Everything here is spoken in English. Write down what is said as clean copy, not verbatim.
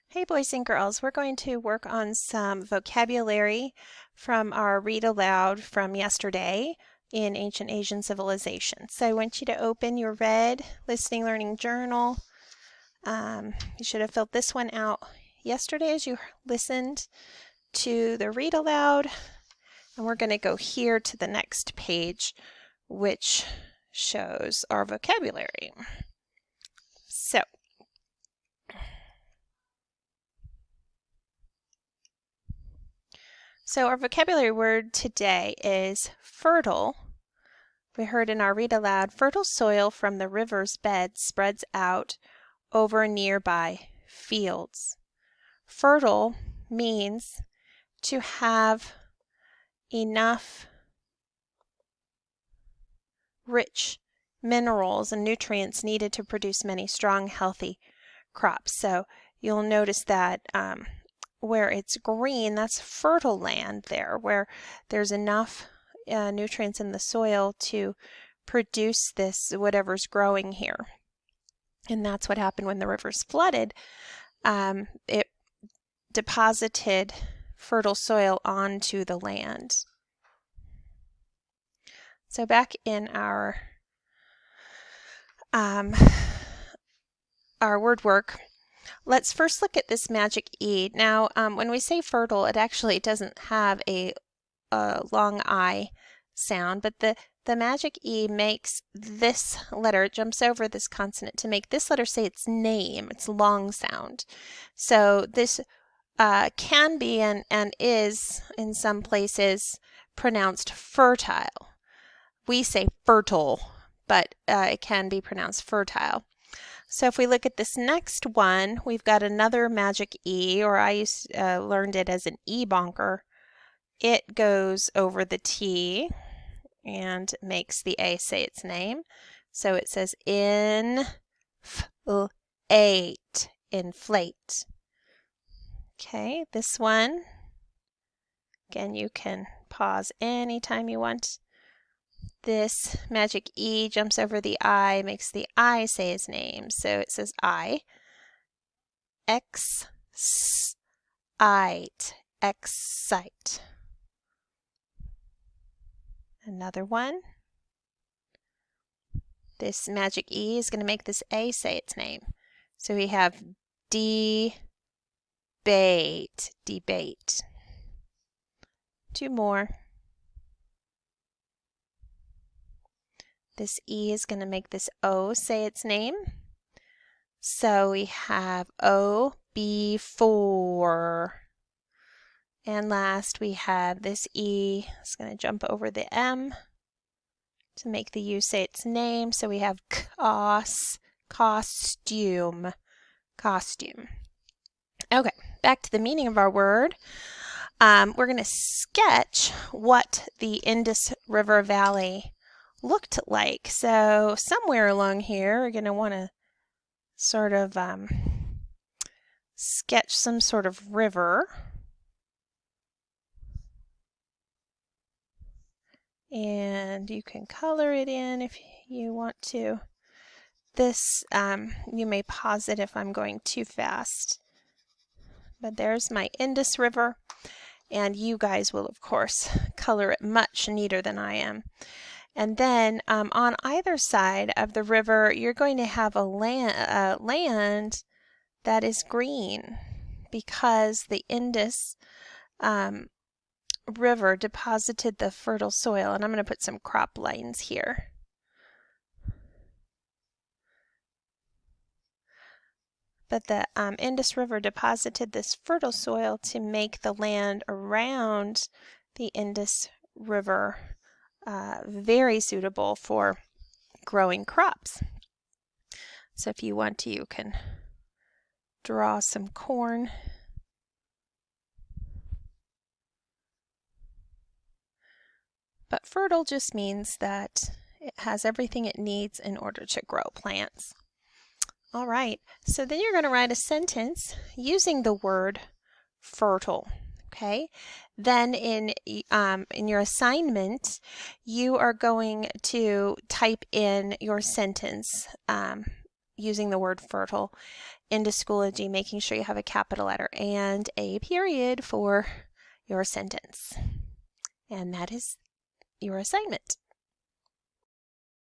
Hey boys and girls, we're going to work on some vocabulary from our read aloud from yesterday in Ancient Asian Civilization. So I want you to open your red listening learning journal. You should have filled this one out yesterday as you listened to the read aloud. And we're going to go here to the next page, which shows our vocabulary. So our vocabulary word today is fertile. We heard in our read aloud, fertile soil from the river's bed spreads out over nearby fields. Fertile means to have enough rich minerals and nutrients needed to produce many strong, healthy crops. So you'll notice that where it's green, that's fertile land there, where there's enough nutrients in the soil to produce this, whatever's growing here. And that's what happened when the rivers flooded. It deposited fertile soil onto the land. So back in our word work, let's first look at this magic E. Now, when we say fertile, it actually doesn't have a long I sound, but the magic E makes this letter, it jumps over this consonant to make this letter say its name, its long sound. So this can be and is in some places pronounced fertile. We say fertile, but it can be pronounced fertile. So if we look at this next one, we've got another magic E, or I learned it as an E bonker. It goes over the T and makes the A say its name. So it says inflate, inflate. Okay, this one, again, you can pause anytime you want. This magic E jumps over the I, makes the I say his name. So it says I. Excite, excite. Another one. This magic E is going to make this A say its name. So we have debate, debate. Two more. This E is going to make this O say its name. So we have O before. And last we have this E. It's going to jump over the M to make the U say its name. So we have costume, costume. Okay, back to the meaning of our word. We're going to sketch what the Indus River Valley looked like. So somewhere along here, we're going to want to sort of sketch some sort of river. And you can color it in if you want to. This, you may pause it if I'm going too fast. But there's my Indus River. And you guys will, of course, color it much neater than I am. And then on either side of the river, you're going to have a land that is green because the Indus River deposited the fertile soil. And I'm going to put some crop lines here. But the Indus River deposited this fertile soil to make the land around the Indus River very suitable for growing crops. So if you want to, you can draw some corn. But fertile just means that it has everything it needs in order to grow plants. All right, so then you're going to write a sentence using the word fertile. Okay, then in your assignment, you are going to type in your sentence using the word fertile. into Schoology, making sure you have a capital letter and a period for your sentence. And that is your assignment.